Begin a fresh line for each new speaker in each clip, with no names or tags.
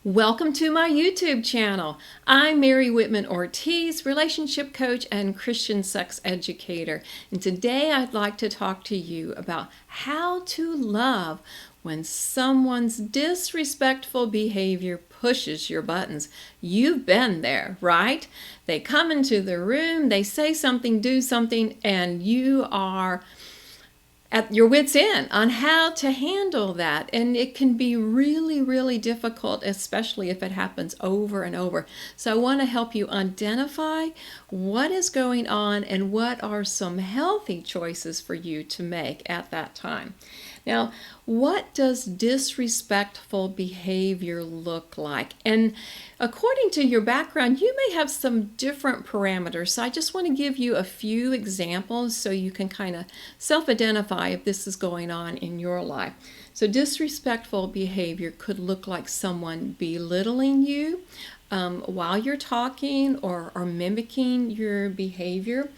Welcome to my YouTube channel. I'm Mary Whitman Ortiz, relationship coach and Christian sex educator. And today I'd like to talk to you about how to love when someone's disrespectful behavior pushes your buttons. You've been there, right? They come into the room, they say something, do something, and you are at your wit's end on how to handle that. And it can be really, really difficult, especially if it happens over and over. So I want to help you identify what is going on and what are some healthy choices for you to make at that time. Now, what does disrespectful behavior look like? And according to your background, you may have some different parameters. So I just want to give you a few examples so you can kind of self-identify if this is going on in your life. So disrespectful behavior could look like someone belittling you while you're talking or mimicking your behavior.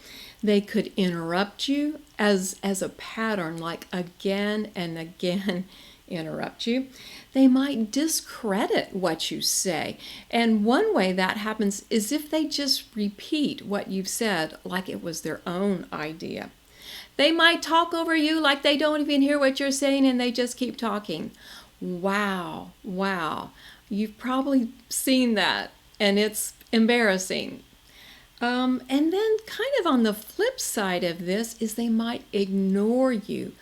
They could interrupt you as a pattern, like again and again interrupt you. They might discredit what you say. And one way that happens is if they just repeat what you've said like it was their own idea. They might talk over you like they don't even hear what you're saying and they just keep talking. Wow. You've probably seen that and it's embarrassing. And then kind of on the flip side of this is they might ignore you,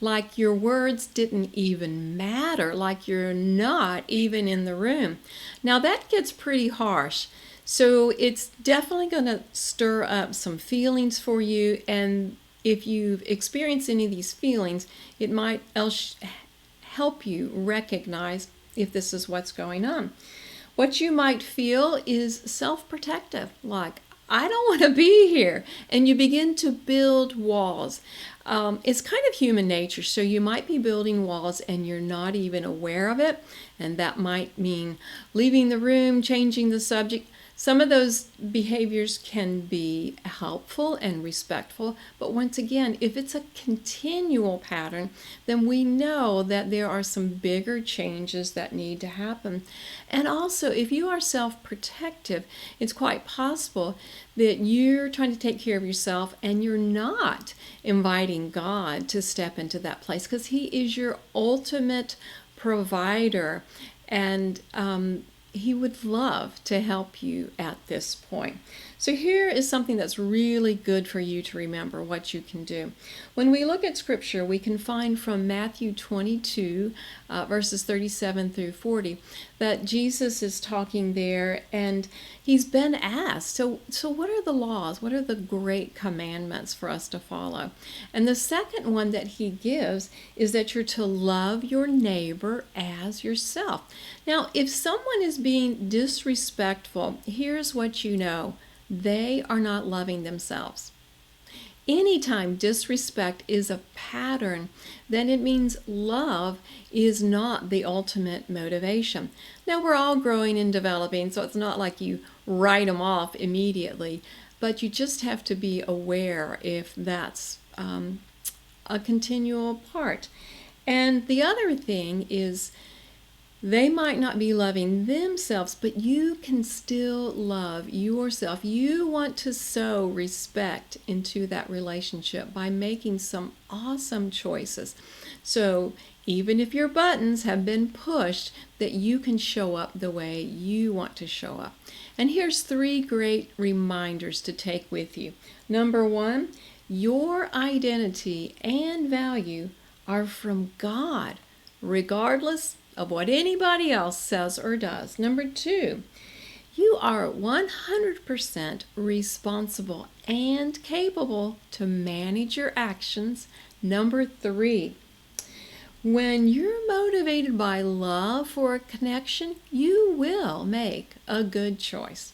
like your words didn't even matter, like you're not even in the room. Now that gets pretty harsh. So it's definitely going to stir up some feelings for you. And if you've experienced any of these feelings, it might help you recognize if this is what's going on. What you might feel is self-protective, like, I don't want to be here. And you begin to build walls. It's kind of human nature. So you might be building walls and you're not even aware of it. And that might mean leaving the room, changing the subject. Some of those behaviors can be helpful and respectful, but once again, if it's a continual pattern, then we know that there are some bigger changes that need to happen. And also, if you are self-protective, it's quite possible that you're trying to take care of yourself and you're not inviting God to step into that place because He is your ultimate provider. And He would love to help you at this point. So here is something that's really good for you to remember what you can do. When we look at Scripture, we can find from Matthew 22, verses 37 through 40, that Jesus is talking there and He's been asked, so what are the laws? What are the great commandments for us to follow? And the second one that He gives is that you're to love your neighbor as yourself. Now, if someone is being disrespectful, here's what you know. They are not loving themselves. Anytime disrespect is a pattern, then it means love is not the ultimate motivation. Now, we're all growing and developing, so it's not like you write them off immediately, but you just have to be aware if that's a continual part. And the other thing is, they might not be loving themselves, but you can still love yourself. You want to sow respect into that relationship by making some awesome choices. So even if your buttons have been pushed, that you can show up the way you want to show up. And here's 3 great reminders to take with you. Number 1, your identity and value are from God, regardless of what anybody else says or does. Number 2, you are 100% responsible and capable to manage your actions. Number 3, when you're motivated by love for a connection, you will make a good choice.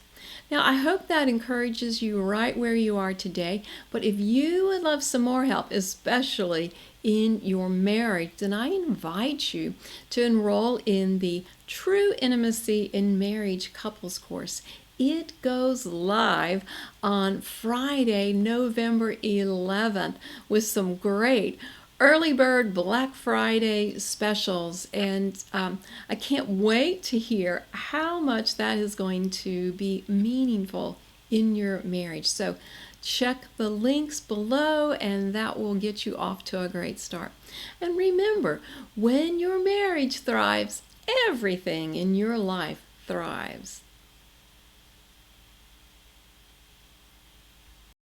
Now, I hope that encourages you right where you are today, but if you would love some more help, especially in your marriage, then I invite you to enroll in the True Intimacy in Marriage Couples course. It goes live on Friday, November 11th with some great early bird Black Friday specials, and I can't wait to hear how much that is going to be meaningful in your marriage. So check the links below, and that will get you off to a great start. And remember, when your marriage thrives, everything in your life thrives.